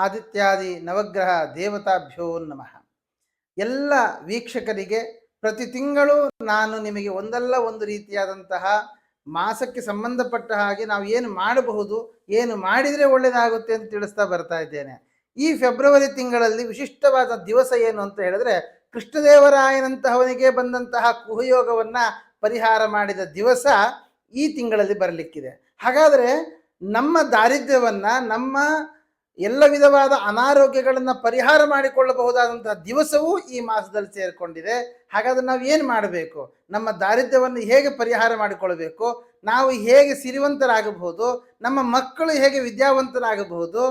ಆದಿತ್ಯಾದಿ ನವಗ್ರಹ ದೇವತಾಭ್ಯೋ ನಮಃ. ಎಲ್ಲ ವೀಕ್ಷಕರಿಗೆ ಪ್ರತಿ ತಿಂಗಳು ನಾನು ನಿಮಗೆ ಒಂದಲ್ಲ ಒಂದು ರೀತಿಯಾದಂತಹ ಮಾಸಕ್ಕೆ ಸಂಬಂಧಪಟ್ಟ ಹಾಗೆ ನಾವು ಏನು ಮಾಡಬಹುದು, ಏನು ಮಾಡಿದರೆ ಒಳ್ಳೆಯದಾಗುತ್ತೆ ಅಂತ ತಿಳಿಸ್ತಾ ಬರ್ತಾ ಇದ್ದೇನೆ. ಈ ಫೆಬ್ರವರಿ ತಿಂಗಳಲ್ಲಿ ವಿಶಿಷ್ಟವಾದ ದಿವಸ ಏನು ಅಂತ ಹೇಳಿದ್ರೆ, ಕೃಷ್ಣದೇವರಾಯನಂತಹವನಿಗೆ ಬಂದಂತಹ ಕುಹಯೋಗವನ್ನು ಪರಿಹಾರ ಮಾಡಿದ ದಿವಸ ಈ ತಿಂಗಳಲ್ಲಿ ಬರಲಿಕ್ಕಿದೆ. ಹಾಗಾದರೆ ನಮ್ಮ ದಾರಿದ್ರ್ಯವನ್ನು, ನಮ್ಮ ಎಲ್ಲ ವಿಧವಾದ ಅನಾರೋಗ್ಯಗಳನ್ನು ಪರಿಹಾರ ಮಾಡಿಕೊಳ್ಳಬಹುದಾದಂತಹ ದಿವಸವೂ ಈ ಮಾಸದಲ್ಲಿ ಸೇರಿಕೊಂಡಿದೆ. ಹಾಗಾದ್ರೆ ನಾವು ಏನು ಮಾಡಬೇಕು, ನಮ್ಮ ದಾರಿದ್ರ್ಯವನ್ನು ಹೇಗೆ ಪರಿಹಾರ ಮಾಡಿಕೊಳ್ಬೇಕು, ನಾವು ಹೇಗೆ ಸಿರಿವಂತರಾಗಬಹುದು, ನಮ್ಮ ಮಕ್ಕಳು ಹೇಗೆ ವಿದ್ಯಾವಂತರಾಗಬಹುದು,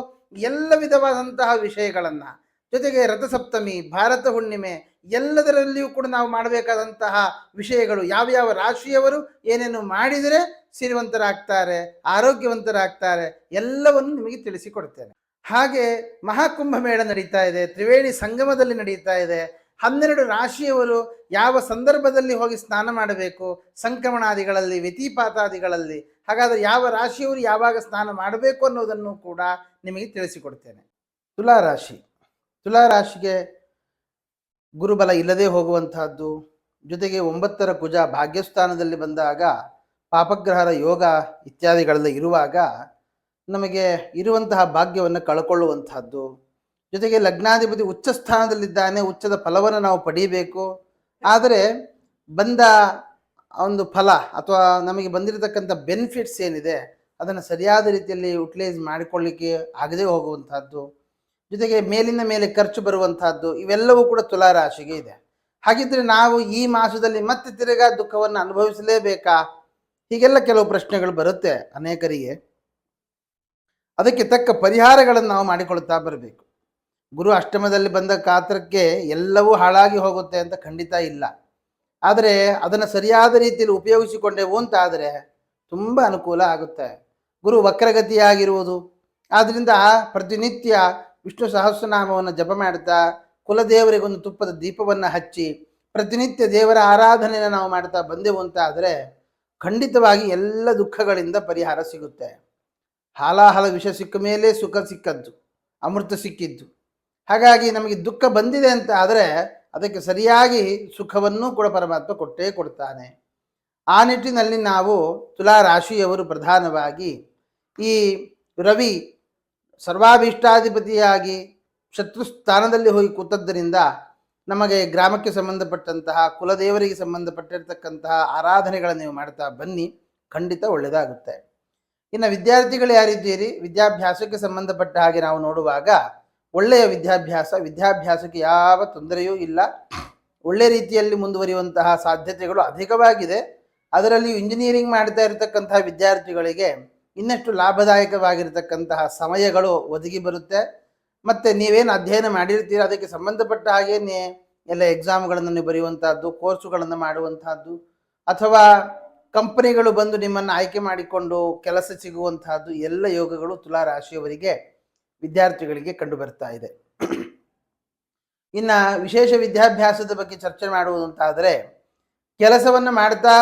ಎಲ್ಲ ವಿಧವಾದಂತಹ ವಿಷಯಗಳನ್ನು, ಜೊತೆಗೆ ರಥಸಪ್ತಮಿ, ಭಾರತ ಹುಣ್ಣಿಮೆ ಎಲ್ಲದರಲ್ಲಿಯೂ ಕೂಡ ನಾವು ಮಾಡಬೇಕಾದಂತಹ ವಿಷಯಗಳು, ಯಾವ್ಯಾವ ರಾಶಿಯವರು ಏನೇನು ಮಾಡಿದರೆ ಸಿರಿವಂತರಾಗ್ತಾರೆ, ಆರೋಗ್ಯವಂತರಾಗ್ತಾರೆ, ಎಲ್ಲವನ್ನು ನಿಮಗೆ ತಿಳಿಸಿಕೊಡ್ತೇನೆ. ಹಾಗೆ ಮಹಾಕುಂಭಮೇಳ ನಡೀತಾ ಇದೆ, ತ್ರಿವೇಣಿ ಸಂಗಮದಲ್ಲಿ ನಡೀತಾ ಇದೆ. 12 ರಾಶಿಯವರು ಯಾವ ಸಂದರ್ಭದಲ್ಲಿ ಹೋಗಿ ಸ್ನಾನ ಮಾಡಬೇಕು, ಸಂಕ್ರಮಣಾದಿಗಳಲ್ಲಿ, ವ್ಯತಿಪಾತಾದಿಗಳಲ್ಲಿ, ಹಾಗಾದರೆ ಯಾವ ರಾಶಿಯವರು ಯಾವಾಗ ಸ್ನಾನ ಮಾಡಬೇಕು ಅನ್ನೋದನ್ನು ಕೂಡ ನಿಮಗೆ ತಿಳಿಸಿಕೊಡ್ತೇನೆ. ತುಲಾರಾಶಿ. ತುಲಾರಾಶಿಗೆ ಗುರುಬಲ ಇಲ್ಲದೆ ಹೋಗುವಂತಹದ್ದು, ಜೊತೆಗೆ 9ರ ಕುಜ ಭಾಗ್ಯಸ್ಥಾನದಲ್ಲಿ ಬಂದಾಗ ಪಾಪಗ್ರಹರ ಯೋಗ ಇತ್ಯಾದಿಗಳೆಲ್ಲ ಇರುವಾಗ ನಮಗೆ ಇರುವಂತಹ ಭಾಗ್ಯವನ್ನು ಕಳ್ಕೊಳ್ಳುವಂತಹದ್ದು, ಜೊತೆಗೆ ಲಗ್ನಾಧಿಪತಿ ಉಚ್ಚ ಸ್ಥಾನದಲ್ಲಿದ್ದಾನೆ, ಉಚ್ಚದ ಫಲವನ್ನು ನಾವು ಪಡೀಬೇಕು. ಆದರೆ ಬಂದ ಒಂದು ಫಲ ಅಥವಾ ನಮಗೆ ಬಂದಿರತಕ್ಕಂಥ ಬೆನಿಫಿಟ್ಸ್ ಏನಿದೆ ಅದನ್ನು ಸರಿಯಾದ ರೀತಿಯಲ್ಲಿ ಯುಟಿಲೈಸ್ ಮಾಡಿಕೊಳ್ಳಿಕ್ಕೆ ಆಗದೆ ಹೋಗುವಂತಹದ್ದು, ಜೊತೆಗೆ ಮೇಲಿನ ಮೇಲೆ ಖರ್ಚು ಬರುವಂತಹದ್ದು, ಇವೆಲ್ಲವೂ ಕೂಡ ತುಲಾರಾಶಿಗೆ ಇದೆ. ಹಾಗಿದ್ರೆ ನಾವು ಈ ಮಾಸದಲ್ಲಿ ಮತ್ತೆ ತಿರುಗಾ ದುಃಖವನ್ನು ಅನುಭವಿಸಲೇಬೇಕಾ? ಹೀಗೆಲ್ಲ ಕೆಲವು ಪ್ರಶ್ನೆಗಳು ಬರುತ್ತೆ ಅನೇಕರಿಗೆ. ಅದಕ್ಕೆ ತಕ್ಕ ಪರಿಹಾರಗಳನ್ನು ನಾವು ಮಾಡಿಕೊಳ್ತಾ ಬರಬೇಕು. ಗುರು ಅಷ್ಟಮದಲ್ಲಿ ಬಂದ ಕಾತ್ರಕ್ಕೆ ಎಲ್ಲವೂ ಹಾಳಾಗಿ ಹೋಗುತ್ತೆ ಅಂತ ಖಂಡಿತ ಇಲ್ಲ. ಆದರೆ ಅದನ್ನು ಸರಿಯಾದ ರೀತಿಯಲ್ಲಿ ಉಪಯೋಗಿಸಿಕೊಂಡೆವು ಅಂತ ಆದರೆ ತುಂಬ ಅನುಕೂಲ ಆಗುತ್ತೆ. ಗುರು ವಕ್ರಗತಿಯಾಗಿರುವುದು, ಆದ್ದರಿಂದ ಪ್ರತಿನಿತ್ಯ ವಿಷ್ಣು ಸಹಸ್ರನಾಮವನ್ನು ಜಪ ಮಾಡ್ತಾ, ಕುಲದೇವರಿಗೊಂದು ತುಪ್ಪದ ದೀಪವನ್ನು ಹಚ್ಚಿ ಪ್ರತಿನಿತ್ಯ ದೇವರ ಆರಾಧನೆಯನ್ನು ನಾವು ಮಾಡ್ತಾ ಬಂದೆವು ಅಂತ ಆದರೆ ಖಂಡಿತವಾಗಿ ಎಲ್ಲ ದುಃಖಗಳಿಂದ ಪರಿಹಾರ ಸಿಗುತ್ತೆ. ಹಾಲಾಹಲ ವಿಷ ಸಿಕ್ಕ ಮೇಲೆ ಸುಖ ಸಿಕ್ಕದ್ದು, ಅಮೃತ ಸಿಕ್ಕಿದ್ದು. ಹಾಗಾಗಿ ನಮಗೆ ದುಃಖ ಬಂದಿದೆ ಅಂತ ಆದರೆ ಅದಕ್ಕೆ ಸರಿಯಾಗಿ ಸುಖವನ್ನು ಕೂಡ ಪರಮಾತ್ಮ ಕೊಟ್ಟೇ ಕೊಡ್ತಾನೆ. ಆ ನಿಟ್ಟಿನಲ್ಲಿ ನಾವು ತುಲಾರಾಶಿಯವರು ಪ್ರಧಾನವಾಗಿ ಈ ರವಿ ಸರ್ವಾಭೀಷ್ಟಾಧಿಪತಿಯಾಗಿ ಶತ್ರುಸ್ಥಾನದಲ್ಲಿ ಹೋಗಿ ಕೂತದ್ದರಿಂದ ನಮಗೆ ಗ್ರಾಮಕ್ಕೆ ಸಂಬಂಧಪಟ್ಟಂತಹ ಕುಲದೇವರಿಗೆ ಸಂಬಂಧಪಟ್ಟಿರ್ತಕ್ಕಂತಹ ಆರಾಧನೆಗಳನ್ನು ನೀವು ಮಾಡ್ತಾ ಬನ್ನಿ, ಖಂಡಿತ ಒಳ್ಳೆಯದಾಗುತ್ತೆ. ಇನ್ನು ವಿದ್ಯಾರ್ಥಿಗಳು ಯಾರಿದ್ದೀರಿ, ವಿದ್ಯಾಭ್ಯಾಸಕ್ಕೆ ಸಂಬಂಧಪಟ್ಟ ಹಾಗೆ ನಾವು ನೋಡುವಾಗ ಒಳ್ಳೆಯ ವಿದ್ಯಾಭ್ಯಾಸಕ್ಕೆ ಯಾವ ತೊಂದರೆಯೂ ಇಲ್ಲ. ಒಳ್ಳೆ ರೀತಿಯಲ್ಲಿ ಮುಂದುವರಿಯುವಂತಹ ಸಾಧ್ಯತೆಗಳು ಅಧಿಕವಾಗಿದೆ. ಅದರಲ್ಲಿಯೂ ಇಂಜಿನಿಯರಿಂಗ್ ಮಾಡ್ತಾ ಇರತಕ್ಕಂತಹ ವಿದ್ಯಾರ್ಥಿಗಳಿಗೆ ಇನ್ನಷ್ಟು ಲಾಭದಾಯಕವಾಗಿರತಕ್ಕಂತಹ ಸಮಯಗಳು ಒದಗಿ ಬರುತ್ತೆ. ಮತ್ತು ನೀವೇನು ಅಧ್ಯಯನ ಮಾಡಿರ್ತೀರ ಅದಕ್ಕೆ ಸಂಬಂಧಪಟ್ಟ ಹಾಗೇನೆ ಎಲ್ಲ ಎಕ್ಸಾಮ್ಗಳನ್ನು ನೀವು ಬರೆಯುವಂಥದ್ದು, ಕೋರ್ಸುಗಳನ್ನು ಮಾಡುವಂತಹದ್ದು, ಅಥವಾ ಕಂಪನಿಗಳು ಬಂದು ನಿಮ್ಮನ್ನು ಆಯ್ಕೆ ಮಾಡಿಕೊಂಡು ಕೆಲಸ ಸಿಗುವಂತಹದ್ದು ಎಲ್ಲ ಯೋಗಗಳು ತುಲಾರಾಶಿಯವರಿಗೆ, ವಿದ್ಯಾರ್ಥಿಗಳಿಗೆ ಕಂಡು ಬರ್ತಾ ಇದೆ. ಇನ್ನು ವಿಶೇಷ ವಿದ್ಯಾಭ್ಯಾಸದ ಬಗ್ಗೆ ಚರ್ಚೆ ಮಾಡುವುದಂತಾದರೆ, ಕೆಲಸವನ್ನು ಮಾಡ್ತಾ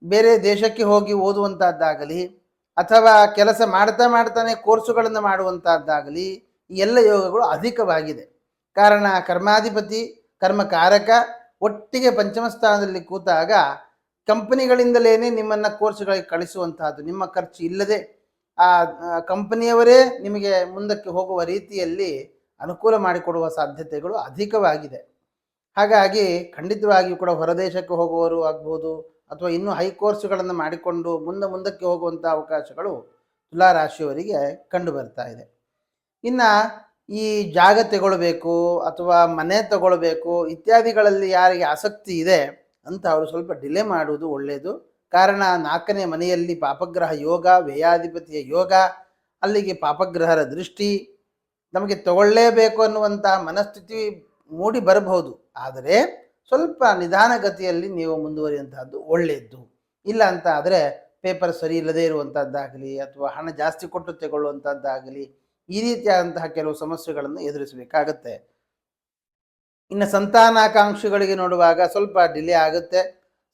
ಬೇರೆ ದೇಶಕ್ಕೆ ಹೋಗಿ ಓದುವಂತಹದ್ದಾಗಲಿ ಅಥವಾ ಕೆಲಸ ಮಾಡ್ತಾನೆ ಕೋರ್ಸುಗಳನ್ನು ಮಾಡುವಂತಹದ್ದಾಗಲಿ ಈ ಎಲ್ಲ ಯೋಗಗಳು ಅಧಿಕವಾಗಿದೆ. ಕಾರಣ ಕರ್ಮಾಧಿಪತಿ ಕರ್ಮಕಾರಕ ಒಟ್ಟಿಗೆ ಪಂಚಮ ಸ್ಥಾನದಲ್ಲಿ ಕೂತಾಗ ಕಂಪನಿಗಳಿಂದಲೇ ನಿಮ್ಮನ್ನು ಕೋರ್ಸ್ಗಳಿಗೆ ಕಳಿಸುವಂತಹದ್ದು, ನಿಮ್ಮ ಖರ್ಚು ಇಲ್ಲದೆ ಆ ಕಂಪನಿಯವರೇ ನಿಮಗೆ ಮುಂದಕ್ಕೆ ಹೋಗುವ ರೀತಿಯಲ್ಲಿ ಅನುಕೂಲ ಮಾಡಿಕೊಡುವ ಸಾಧ್ಯತೆಗಳು ಅಧಿಕವಾಗಿದೆ. ಹಾಗಾಗಿ ಖಂಡಿತವಾಗಿಯೂ ಕೂಡ ಹೊರದೇಶಕ್ಕೆ ಹೋಗುವವರು ಆಗ್ಬೋದು ಅಥವಾ ಇನ್ನೂ ಹೈ ಕೋರ್ಸ್ಗಳನ್ನು ಮಾಡಿಕೊಂಡು ಮುಂದಕ್ಕೆ ಹೋಗುವಂಥ ಅವಕಾಶಗಳು ತುಲಾರಾಶಿಯವರಿಗೆ ಕಂಡು ಬರ್ತಾ ಇದೆ. ಇನ್ನು ಈ ಜಾಗ ತಗೊಳ್ಬೇಕು ಅಥವಾ ಮನೆ ತಗೊಳ್ಬೇಕು ಇತ್ಯಾದಿಗಳಲ್ಲಿ ಯಾರಿಗೆ ಆಸಕ್ತಿ ಇದೆ ಅಂತ ಅವರು ಸ್ವಲ್ಪ ಡಿಲೇ ಮಾಡುವುದು ಒಳ್ಳೆಯದು. ಕಾರಣ 4ನೇ ಮನೆಯಲ್ಲಿ ಪಾಪಗ್ರಹ ಯೋಗ, ವ್ಯಯಾಧಿಪತಿಯ ಯೋಗ, ಅಲ್ಲಿಗೆ ಪಾಪಗ್ರಹರ ದೃಷ್ಟಿ, ನಮಗೆ ತಗೊಳ್ಳೇಬೇಕು ಅನ್ನುವಂತಹ ಮನಸ್ಥಿತಿ ಮೂಡಿ ಬರಬಹುದು. ಆದರೆ ಸ್ವಲ್ಪ ನಿಧಾನಗತಿಯಲ್ಲಿ ನೀವು ಮುಂದುವರಿಯುವಂತಹದ್ದು ಒಳ್ಳೆಯದು. ಇಲ್ಲ ಅಂತ ಆದರೆ ಪೇಪರ್ ಸರಿ ಇಲ್ಲದೇ ಇರುವಂಥದ್ದಾಗಲಿ ಅಥವಾ ಹಣ ಜಾಸ್ತಿ ಕೊಟ್ಟು ತಗೊಳ್ಳುವಂಥದ್ದಾಗಲಿ ಈ ರೀತಿಯಾದಂತಹ ಕೆಲವು ಸಮಸ್ಯೆಗಳನ್ನು ಎದುರಿಸಬೇಕಾಗತ್ತೆ. ಇನ್ನು ಸಂತಾನಾಕಾಂಕ್ಷಿಗಳಿಗೆ ನೋಡುವಾಗ ಸ್ವಲ್ಪ ಡಿಲೇ ಆಗುತ್ತೆ.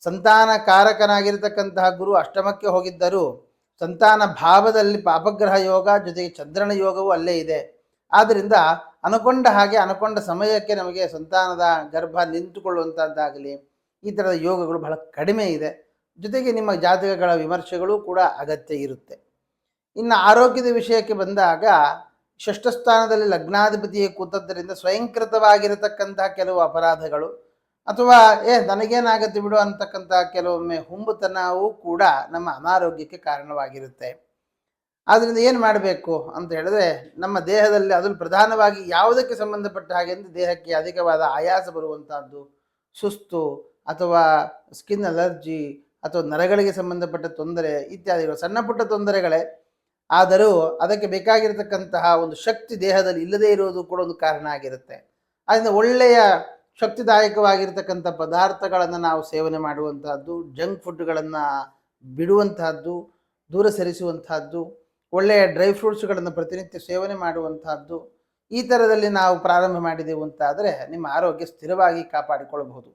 ಸಂತಾನ ಕಾರಕನಾಗಿರ್ತಕ್ಕಂತಹ ಗುರು ಅಷ್ಟಮಕ್ಕೆ ಹೋಗಿದ್ದರೂ ಸಂತಾನ ಭಾವದಲ್ಲಿ ಪಾಪಗ್ರಹ ಯೋಗ ಜೊತೆಗೆ ಚಂದ್ರನ ಯೋಗವೂ ಅಲ್ಲೇ ಇದೆ. ಆದ್ದರಿಂದ ಅನ್ಕೊಂಡ ಹಾಗೆ ಅನ್ಕೊಂಡ ಸಮಯಕ್ಕೆ ನಮಗೆ ಸಂತಾನದ ಗರ್ಭ ನಿಂತುಕೊಳ್ಳುವಂಥದ್ದಾಗಲಿ ಈ ಥರದ ಯೋಗಗಳು ಬಹಳ ಕಡಿಮೆ ಇದೆ. ಜೊತೆಗೆ ನಿಮ್ಮ ಜಾತಕಗಳ ವಿಮರ್ಶೆಗಳು ಕೂಡ ಅಗತ್ಯ ಇರುತ್ತೆ. ಇನ್ನು ಆರೋಗ್ಯದ ವಿಷಯಕ್ಕೆ ಬಂದಾಗ ಷಷ್ಠಸ್ಥಾನದಲ್ಲಿ ಲಗ್ನಾಧಿಪತಿಯೇ ಕೂತದ್ದರಿಂದ ಸ್ವಯಂಕೃತವಾಗಿರತಕ್ಕಂತಹ ಕೆಲವು ಅಪರಾಧಗಳು ಅಥವಾ ನನಗೇನಾಗತ್ತೆ ಬಿಡು ಅಂತಕ್ಕಂಥ ಕೆಲವೊಮ್ಮೆ ಹುಂಬುತನವೂ ಕೂಡ ನಮ್ಮ ಅನಾರೋಗ್ಯಕ್ಕೆ ಕಾರಣವಾಗಿರುತ್ತೆ. ಆದ್ದರಿಂದ ಏನು ಮಾಡಬೇಕು ಅಂತ ಹೇಳಿದ್ರೆ, ನಮ್ಮ ದೇಹದಲ್ಲಿ ಅದನ್ನು ಪ್ರಧಾನವಾಗಿ ಯಾವುದಕ್ಕೆ ಸಂಬಂಧಪಟ್ಟ ಹಾಗೆ ಅಂದರೆ ದೇಹಕ್ಕೆ ಅಧಿಕವಾದ ಆಯಾಸ ಬರುವಂತಹದ್ದು, ಸುಸ್ತು ಅಥವಾ ಸ್ಕಿನ್ ಅಲರ್ಜಿ ಅಥವಾ ನರಗಳಿಗೆ ಸಂಬಂಧಪಟ್ಟ ತೊಂದರೆ ಇತ್ಯಾದಿಗಳು ಸಣ್ಣ ಪುಟ್ಟ ತೊಂದರೆಗಳೇ ಆದರೂ ಅದಕ್ಕೆ ಬೇಕಾಗಿರತಕ್ಕಂತಹ ಒಂದು ಶಕ್ತಿ ದೇಹದಲ್ಲಿ ಇಲ್ಲದೇ ಇರುವುದು ಕೂಡ ಒಂದು ಕಾರಣ ಆಗಿರುತ್ತೆ. ಅದರಿಂದ ಒಳ್ಳೆಯ ಶಕ್ತಿದಾಯಕವಾಗಿರ್ತಕ್ಕಂಥ ಪದಾರ್ಥಗಳನ್ನು ನಾವು ಸೇವನೆ ಮಾಡುವಂತಹದ್ದು, ಜಂಕ್ ಫುಡ್ಗಳನ್ನು ಬಿಡುವಂತಹದ್ದು, ದೂರ ಸರಿಸುವಂತಹದ್ದು, ಒಳ್ಳೆಯ ಡ್ರೈ ಫ್ರೂಟ್ಸ್ಗಳನ್ನು ಪ್ರತಿನಿತ್ಯ ಸೇವನೆ ಮಾಡುವಂತಹದ್ದು, ಈ ಥರದಲ್ಲಿ ನಾವು ಪ್ರಾರಂಭ ಮಾಡಿದೆವು ಅಂತಾದರೆ ನಿಮ್ಮ ಆರೋಗ್ಯ ಸ್ಥಿರವಾಗಿ ಕಾಪಾಡಿಕೊಳ್ಳಬಹುದು.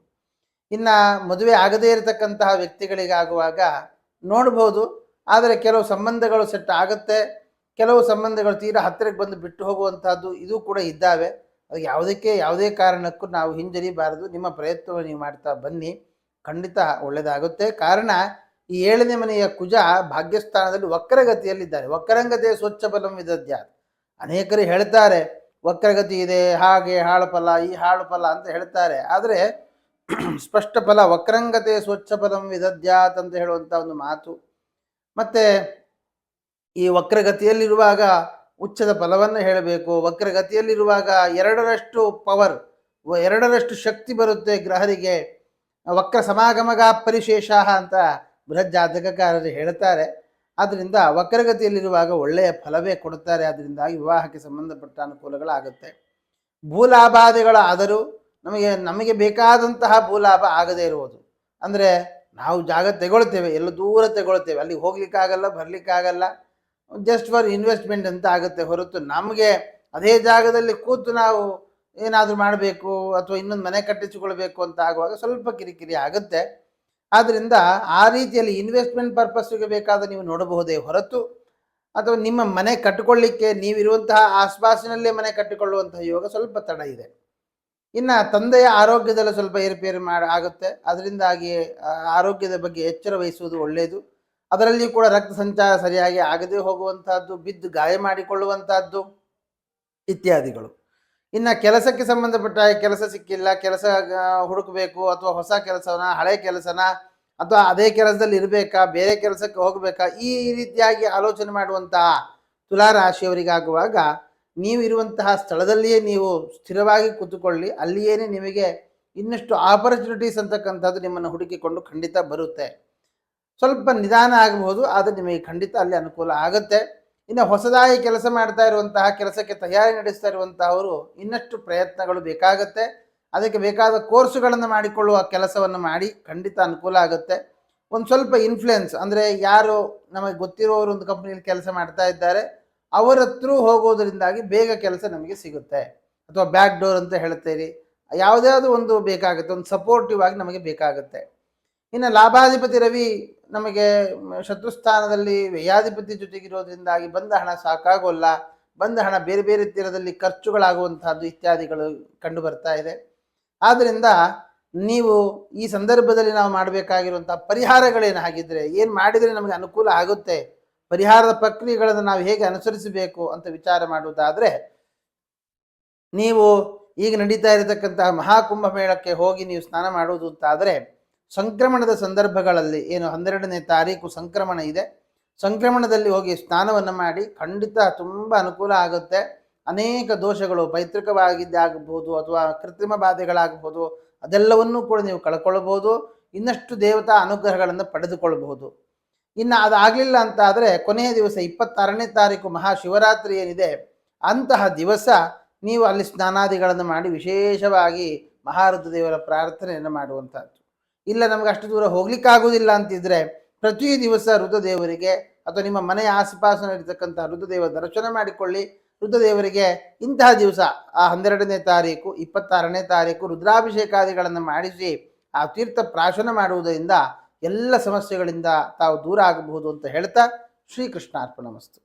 ಇನ್ನು ಮದುವೆ ಆಗದೇ ಇರತಕ್ಕಂತಹ ವ್ಯಕ್ತಿಗಳಿಗಾಗುವಾಗ ನೋಡ್ಬೋದು, ಆದರೆ ಕೆಲವು ಸಂಬಂಧಗಳು ಸೆಟ್ ಆಗುತ್ತೆ, ಕೆಲವು ಸಂಬಂಧಗಳು ತೀರಾ ಹತ್ತಿರಕ್ಕೆ ಬಂದು ಬಿಟ್ಟು ಹೋಗುವಂತಹದ್ದು ಇದು ಕೂಡ ಇದ್ದಾವೆ. ಅದು ಯಾವುದೇ ಕಾರಣಕ್ಕೂ ನಾವು ಹಿಂಜರಿಬಾರದು. ನಿಮ್ಮ ಪ್ರಯತ್ನವನ್ನು ನೀವು ಮಾಡ್ತಾ ಬನ್ನಿ, ಖಂಡಿತ ಒಳ್ಳೆಯದಾಗುತ್ತೆ. ಕಾರಣ ಈ 7ನೇ ಮನೆಯ ಕುಜ ಭಾಗ್ಯಸ್ಥಾನದಲ್ಲಿ ವಕ್ರಗತಿಯಲ್ಲಿದ್ದಾರೆ. ವಕ್ರಂಗತೆ ಸ್ವಚ್ಛ ಫಲಂ ವಿದದ್ಯಾತ್. ಅನೇಕರು ಹೇಳ್ತಾರೆ ವಕ್ರಗತಿ ಇದೆ, ಹಾಗೆ ಹಾಳು ಫಲ, ಈ ಹಾಳು ಫಲ ಅಂತ ಹೇಳ್ತಾರೆ. ಆದರೆ ಸ್ಪಷ್ಟ ಫಲ ವಕ್ರಂಗತೆ ಸ್ವಚ್ಛ ಫಲಂ ವಿದದ್ಯಾತ್ ಅಂತ ಹೇಳುವಂಥ ಒಂದು ಮಾತು. ಮತ್ತೆ ಈ ವಕ್ರಗತಿಯಲ್ಲಿರುವಾಗ ಉಚ್ಚದ ಫಲವನ್ನು ಹೇಳಬೇಕು. ವಕ್ರಗತಿಯಲ್ಲಿರುವಾಗ 2ರಷ್ಟು ಪವರ್, 2ರಷ್ಟು ಶಕ್ತಿ ಬರುತ್ತೆ ಗ್ರಹರಿಗೆ. ವಕ್ರ ಸಮಾಗಮಗ ಪರಿಶೇಷ ಅಂತ ಬೃಹತ್ ಜಾತಕಕಾರರು ಹೇಳ್ತಾರೆ. ಆದ್ದರಿಂದ ವಕ್ರಗತಿಯಲ್ಲಿರುವಾಗ ಒಳ್ಳೆಯ ಫಲವೇ ಕೊಡುತ್ತಾರೆ. ಅದರಿಂದಾಗಿ ವಿವಾಹಕ್ಕೆ ಸಂಬಂಧಪಟ್ಟ ಅನುಕೂಲಗಳಾಗುತ್ತೆ. ಭೂಲಾಭಾದಿಗಳಾದರೂ ನಮಗೆ ಬೇಕಾದಂತಹ ಭೂಲಾಭ ಆಗದೇ ಇರುವುದು. ಅಂದರೆ ನಾವು ಜಾಗ ತಗೊಳ್ತೇವೆ, ಎಲ್ಲ ದೂರ ತಗೊಳ್ತೇವೆ, ಅಲ್ಲಿಗೆ ಹೋಗ್ಲಿಕ್ಕಾಗಲ್ಲ, ಬರಲಿಕ್ಕಾಗಲ್ಲ, ಜಸ್ಟ್ ಫಾರ್ ಇನ್ವೆಸ್ಟ್ಮೆಂಟ್ ಅಂತ ಆಗುತ್ತೆ ಹೊರತು ನಮಗೆ ಅದೇ ಜಾಗದಲ್ಲಿ ಕೂತು ನಾವು ಏನಾದರೂ ಮಾಡಬೇಕು ಅಥವಾ ಇನ್ನೊಂದು ಮನೆ ಕಟ್ಟಿಸಿಕೊಳ್ಬೇಕು ಅಂತ ಆಗುವಾಗ ಸ್ವಲ್ಪ ಕಿರಿಕಿರಿ ಆಗುತ್ತೆ. ಆದ್ದರಿಂದ ಆ ರೀತಿಯಲ್ಲಿ ಇನ್ವೆಸ್ಟ್ಮೆಂಟ್ ಪರ್ಪಸ್ಸಿಗೆ ಬೇಕಾದ ನೀವು ನೋಡಬಹುದೇ ಹೊರತು ಅಥವಾ ನಿಮ್ಮ ಮನೆ ಕಟ್ಟಿಕೊಳ್ಳಿಕ್ಕೆ ನೀವಿರುವಂತಹ ಆಸ್ಪಾಸಿನಲ್ಲೇ ಮನೆ ಕಟ್ಟಿಕೊಳ್ಳುವಂತಹ ಯೋಗ ಸ್ವಲ್ಪ ತಡ ಇದೆ. ಇನ್ನು ತಂದೆಯ ಆರೋಗ್ಯದಲ್ಲಿ ಸ್ವಲ್ಪ ಏರುಪೇರು ಆಗುತ್ತೆ. ಅದರಿಂದಾಗಿ ಆರೋಗ್ಯದ ಬಗ್ಗೆ ಎಚ್ಚರ ವಹಿಸುವುದು ಒಳ್ಳೆಯದು. ಅದರಲ್ಲಿ ಕೂಡ ರಕ್ತ ಸಂಚಾರ ಸರಿಯಾಗಿ ಆಗದೆ ಹೋಗುವಂತಹದ್ದು, ಬಿದ್ದು ಗಾಯ ಮಾಡಿಕೊಳ್ಳುವಂತಹದ್ದು ಇತ್ಯಾದಿಗಳು. ಇನ್ನು ಕೆಲಸಕ್ಕೆ ಸಂಬಂಧಪಟ್ಟ ಕೆಲಸ ಸಿಕ್ಕಿಲ್ಲ, ಕೆಲಸ ಹುಡುಕಬೇಕು ಅಥವಾ ಹೊಸ ಕೆಲಸನ, ಹಳೆ ಕೆಲಸನ, ಅಥವಾ ಅದೇ ಕೆಲಸದಲ್ಲಿ ಇರಬೇಕಾ, ಬೇರೆ ಕೆಲಸಕ್ಕೆ ಹೋಗಬೇಕಾ, ಈ ರೀತಿಯಾಗಿ ಆಲೋಚನೆ ಮಾಡುವಂತಹ ತುಲಾರಾಶಿಯವರಿಗಾಗುವಾಗ ನೀವು ಇರುವಂತಹ ಸ್ಥಳದಲ್ಲಿಯೇ ನೀವು ಸ್ಥಿರವಾಗಿ ಕೂತುಕೊಳ್ಳಿ. ಅಲ್ಲಿಯೇನೆ ನಿಮಗೆ ಇನ್ನಷ್ಟು ಆಪರ್ಚುನಿಟೀಸ್ ಅಂತಕ್ಕಂಥದ್ದು ನಿಮ್ಮನ್ನು ಹುಡುಕಿಕೊಂಡು ಖಂಡಿತ ಬರುತ್ತೆ. ಸ್ವಲ್ಪ ನಿಧಾನ ಆಗಬಹುದು, ಆದರೆ ನಿಮಗೆ ಖಂಡಿತ ಅಲ್ಲಿ ಅನುಕೂಲ ಆಗುತ್ತೆ. ಇನ್ನು ಹೊಸದಾಗಿ ಕೆಲಸ ಮಾಡ್ತಾ ಇರುವಂತಹ, ಕೆಲಸಕ್ಕೆ ತಯಾರಿ ನಡೆಸ್ತಾ ಇರುವಂತಹವರು ಇನ್ನಷ್ಟು ಪ್ರಯತ್ನಗಳು ಬೇಕಾಗುತ್ತೆ. ಅದಕ್ಕೆ ಬೇಕಾದ ಕೋರ್ಸುಗಳನ್ನು ಮಾಡಿಕೊಳ್ಳುವ ಕೆಲಸವನ್ನು ಮಾಡಿ ಖಂಡಿತ ಅನುಕೂಲ ಆಗುತ್ತೆ. ಒಂದು ಸ್ವಲ್ಪ ಇನ್ಫ್ಲುಯೆನ್ಸ್ ಅಂದರೆ ಯಾರು ನಮಗೆ ಗೊತ್ತಿರೋರು ಒಂದು ಕಂಪ್ನಿಯಲ್ಲಿ ಕೆಲಸ ಮಾಡ್ತಾ ಇದ್ದಾರೆ ಅವರ ಥ್ರೂ ಹೋಗೋದರಿಂದಾಗಿ ಬೇಗ ಕೆಲಸ ನಮಗೆ ಸಿಗುತ್ತೆ. ಅಥವಾ ಬ್ಯಾಕ್ ಡೋರ್ ಅಂತ ಹೇಳ್ತೀರಿ, ಯಾವುದಾದ್ರು ಒಂದು ಬೇಕಾಗುತ್ತೆ, ಒಂದು ಸಪೋರ್ಟಿವ್ ಆಗಿ ನಮಗೆ ಬೇಕಾಗುತ್ತೆ. ಇನ್ನು ಲಾಭಾಧಿಪತಿ ರವಿ ನಮಗೆ ಶತ್ರುಸ್ಥಾನದಲ್ಲಿ ವ್ಯಯಾಧಿಪತಿ ಜೊತೆಗಿರೋದ್ರಿಂದಾಗಿ ಬಂದ ಹಣ ಸಾಕಾಗೋಲ್ಲ, ಬಂದ ಹಣ ಬೇರೆ ಬೇರೆ ತೀರದಲ್ಲಿ ಖರ್ಚುಗಳಾಗುವಂತಹದ್ದು ಇತ್ಯಾದಿಗಳು ಕಂಡು ಬರ್ತಾ ಇದೆ. ಆದ್ದರಿಂದ ನೀವು ಈ ಸಂದರ್ಭದಲ್ಲಿ ನಾವು ಮಾಡಬೇಕಾಗಿರುವಂತಹ ಪರಿಹಾರಗಳೇನು, ಹಾಗಿದ್ರೆ ಏನು ಮಾಡಿದರೆ ನಮಗೆ ಅನುಕೂಲ ಆಗುತ್ತೆ, ಪರಿಹಾರದ ಪ್ರಕ್ರಿಯೆಗಳನ್ನು ನಾವು ಹೇಗೆ ಅನುಸರಿಸಬೇಕು ಅಂತ ವಿಚಾರ ಮಾಡುವುದಾದರೆ, ನೀವು ಈಗ ನಡೀತಾ ಇರತಕ್ಕಂತಹ ಮಹಾಕುಂಭ ಮೇಳಕ್ಕೆ ಹೋಗಿ ನೀವು ಸ್ನಾನ ಮಾಡುವುದು ಅಂತಾದರೆ ಸಂಕ್ರಮಣದ ಸಂದರ್ಭಗಳಲ್ಲಿ, ಏನು 12ನೇ ತಾರೀಕು ಸಂಕ್ರಮಣ ಇದೆ, ಸಂಕ್ರಮಣದಲ್ಲಿ ಹೋಗಿ ಸ್ನಾನವನ್ನು ಮಾಡಿ ಖಂಡಿತ ತುಂಬ ಅನುಕೂಲ ಆಗುತ್ತೆ. ಅನೇಕ ದೋಷಗಳು ಪೈತೃಕವಾಗಿದ್ದಾಗಬಹುದು ಅಥವಾ ಕೃತ್ರಿಮ ಬಾಧೆಗಳಾಗಬಹುದು, ಅದೆಲ್ಲವನ್ನೂ ಕೂಡ ನೀವು ಕಳ್ಕೊಳ್ಬಹುದು. ಇನ್ನಷ್ಟು ದೇವತಾ ಅನುಗ್ರಹಗಳನ್ನು ಪಡೆದುಕೊಳ್ಳಬಹುದು. ಇನ್ನು ಅದಾಗಲಿಲ್ಲ ಅಂತ ಆದರೆ ಕೊನೆಯ ದಿವಸ 26ನೇ ತಾರೀಕು ಮಹಾಶಿವರಾತ್ರಿ ಏನಿದೆ ಅಂತಹ ದಿವಸ ನೀವು ಅಲ್ಲಿ ಸ್ನಾನಾದಿಗಳನ್ನು ಮಾಡಿ ವಿಶೇಷವಾಗಿ ಮಹಾರುದ್ರ ದೇವರ ಪ್ರಾರ್ಥನೆಯನ್ನು ಮಾಡುವಂಥದ್ದು. ಇಲ್ಲ ನಮಗೆ ಅಷ್ಟು ದೂರ ಹೋಗ್ಲಿಕ್ಕಾಗೋದಿಲ್ಲ ಅಂತಿದ್ರೆ ಪ್ರತಿ ದಿವಸ ರುದ್ರದೇವರಿಗೆ ಅಥವಾ ನಿಮ್ಮ ಮನೆಯ ಆಸುಪಾಸಿನಲ್ಲಿರ್ತಕ್ಕಂಥ ರುದ್ರದೇವರ ದರ್ಶನ ಮಾಡಿಕೊಳ್ಳಿ. ರುದ್ರದೇವರಿಗೆ ಇಂತಹ ದಿವಸ ಆ 12ನೇ ತಾರೀಕು 26ನೇ ತಾರೀಕು ರುದ್ರಾಭಿಷೇಕಾದಿಗಳನ್ನು ಮಾಡಿಸಿ ಆ ತೀರ್ಥ ಪ್ರಾಶನ ಮಾಡುವುದರಿಂದ ಎಲ್ಲ ಸಮಸ್ಯೆಗಳಿಂದ ತಾವು ದೂರ ಆಗಬಹುದು ಅಂತ ಹೇಳ್ತಾ ಶ್ರೀಕೃಷ್ಣಾರ್ಪಣಮಸ್ತು.